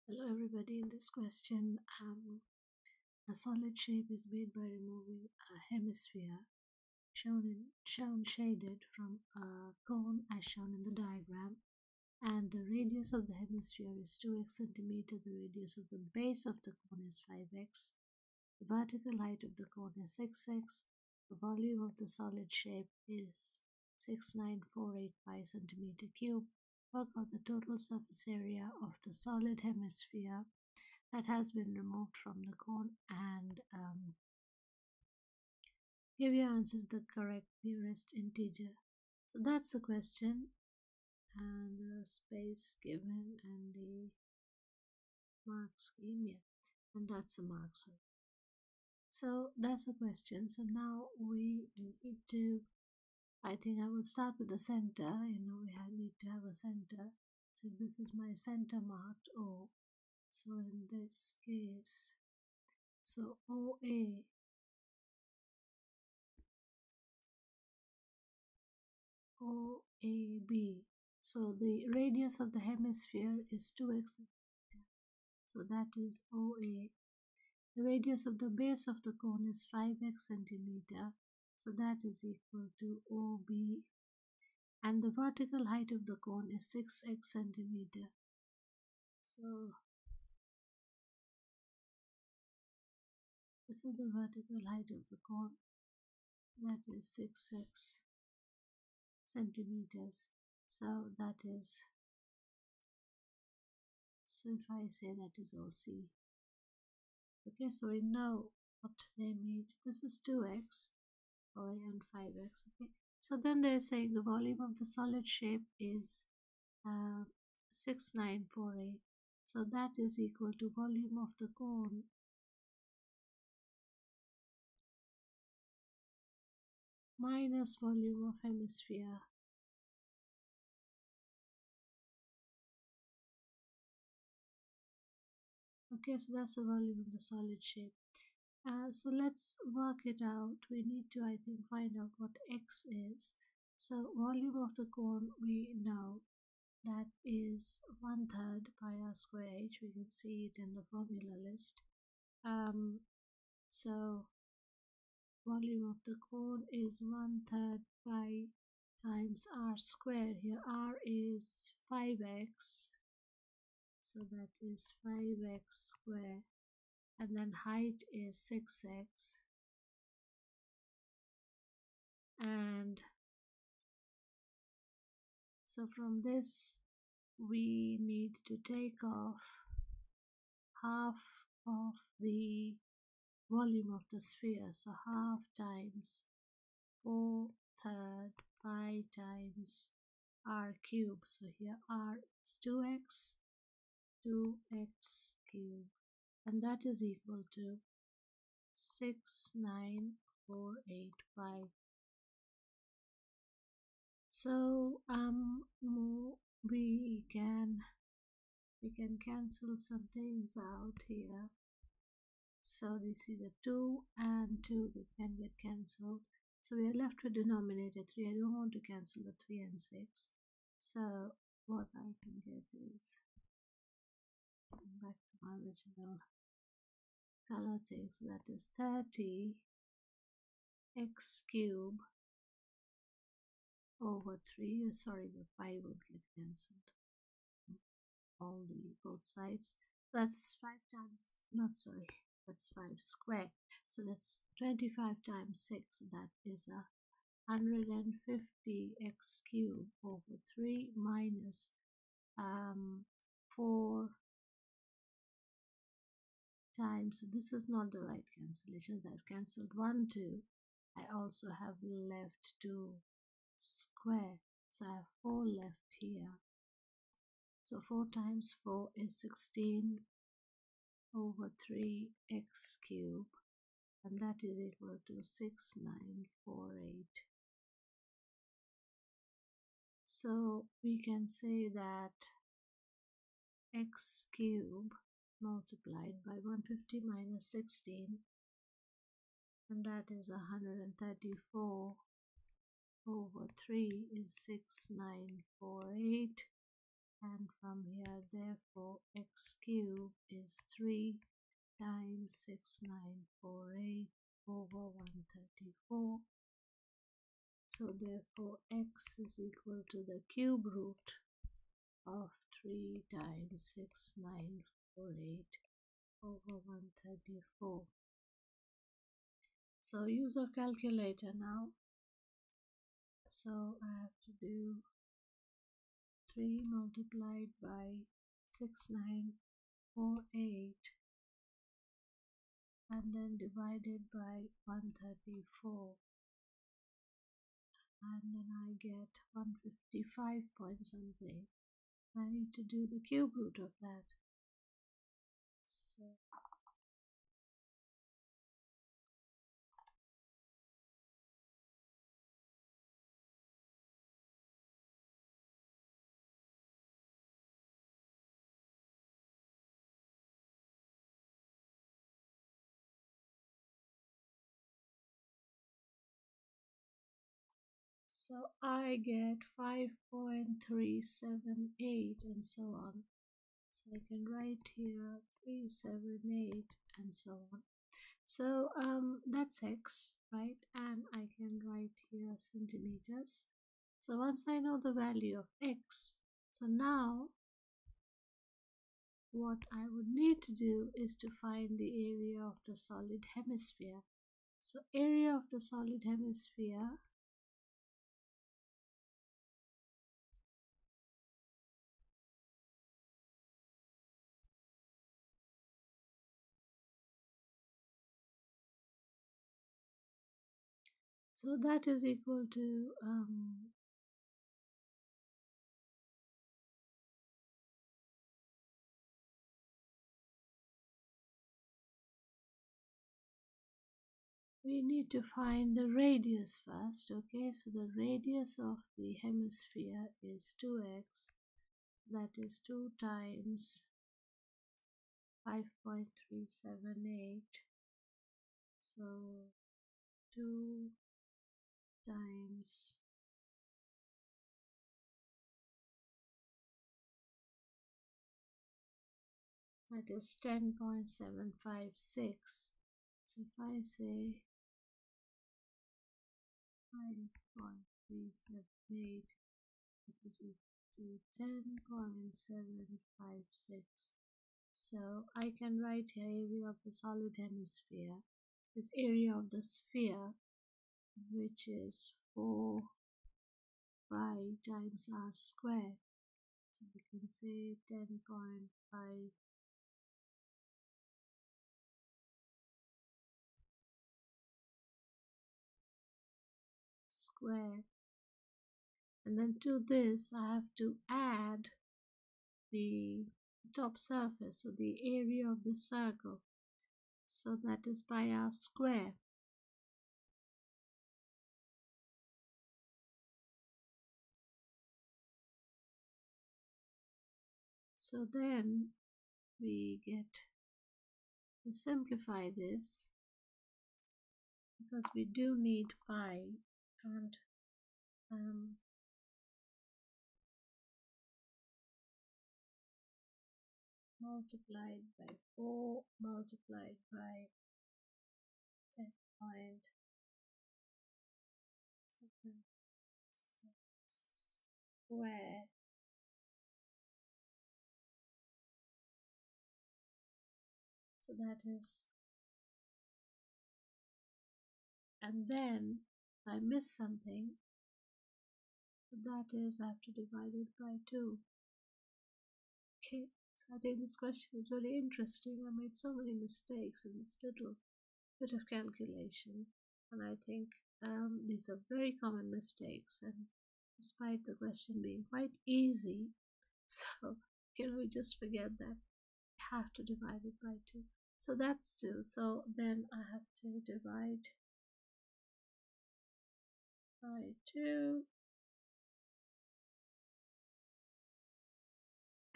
Hello everybody, in this question, a solid shape is made by removing a hemisphere shown shaded from a cone as shown in the diagram, and the radius of the hemisphere is 2x centimeter, the radius of the base of the cone is 5x, the vertical height of the cone is 6x, the volume of the solid shape is 69485 centimeter cube. Work out the total surface area of the solid hemisphere that has been removed from the cone, and give your answer to the correct nearest integer. So that's the question, and the space given and the mark scheme, yeah, and that's the marks. So that's the question. So now we need to, I think I will start with the center. We need to have a center. So this is my center marked O. So in this case, so OA, OAB. So the radius of the hemisphere is 2x. So that is OA. The radius of the base of the cone is 5x centimeter. So that is equal to OB. And the vertical height of the cone is 6x centimeter. So this is the vertical height of the cone, that is 6x centimeters. So that is, so if I say that is OC. Okay, so we know what they mean. This is 2x, OA, and 5x. Okay, so then they're saying the volume of the solid shape is 6948. So that is equal to volume of the cone minus volume of hemisphere. Okay, so that's the volume of the solid shape. So let's work it out. We need to, I think, find out what x is. So volume of the cone, we know that is 1/3 pi r square h. We can see it in the formula list. So volume of the cone is 1/3 pi times r square. Here r is 5x, so that is 5x square, and then height is 6x, and so from this we need to take off half of the volume of the sphere, so half times 4/3 pi times r cube. So here r is 2x cube, and that is equal to 69485. So we can cancel some things out here. So you see the 2 and 2 can get cancelled. So we are left with denominator 3. I don't want to cancel the 3 and 6. So what I can get is, back to my original color thing, so that is 30x cube over 3. Sorry, the 5 will get cancelled. All the both sides. That's 5 times, not sorry, that's 5 square. So that's 25 times 6. That is 150x cube over 3 minus 4 times. So this is not the right cancellations. I've cancelled 1, 2. I also have left 2 square. So I have 4 left here. So 4 times 4 is 16 over 3x cube, and that is equal to 6948. So we can say that x cube multiplied by 150 minus 16, and that is 134 over 3 is 6948, and from here therefore x 2x cubed is 3 times 6948 over 134. So therefore x is equal to the cube root of 3 times 6948 over 134. So use of calculator now. So I have to do 3 multiplied by 6948 and then divided by 134, and then I get 155 point something. I need to do the cube root of that. So I get 5.378 and so on. So I can write here 378 and so on. So that's x, right? And I can write here centimeters. So once I know the value of x, so now what I would need to do is to find the area of the solid hemisphere. So area of the solid hemisphere so that is equal to we need to find the radius first. Okay, so the radius of the hemisphere is 2x, that is 2 times 5.378, so 2 times that is 10.756. So if I say 5.378, that is equal to 10.756. So I can write here area of the solid hemisphere is area of the sphere, which is 4 pi times r squared. So we can say 10.5 squared. And then to this I have to add the top surface, so the area of the circle. So that is pi r square. So then we get to simplify this because we do need pi, and multiplied by 4 multiplied by 10.76 square. So that is, and then I miss something, that is I have to divide it by 2. Okay, so I think this question is very interesting. I made so many mistakes in this little bit of calculation, and I think these are very common mistakes, and despite the question being quite easy, so we just forget that I have to divide it by 2. So that's 2. So then I have to divide by 2,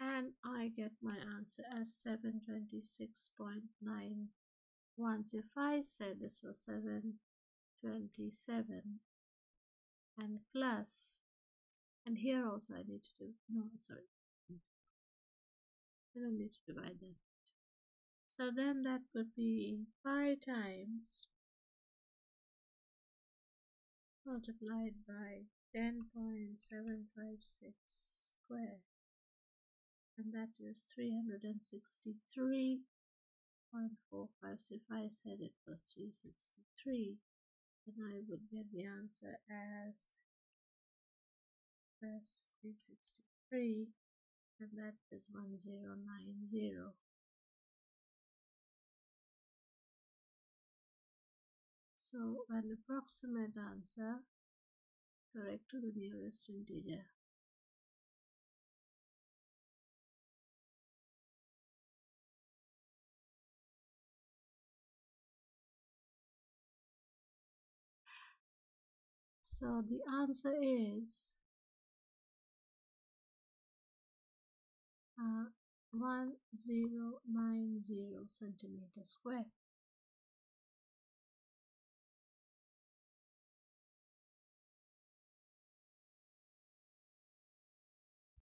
and I get my answer as 726.91. So if I said this was 727 and plus, and here also I need to do, no, sorry, I don't need to divide that. So then that would be pi times multiplied by 10.756 squared, and that is 363.45. So if I said it was 363, then I would get the answer as plus 363, and that is 1090. So an approximate answer correct to the nearest integer. So the answer is 1090 centimeters square.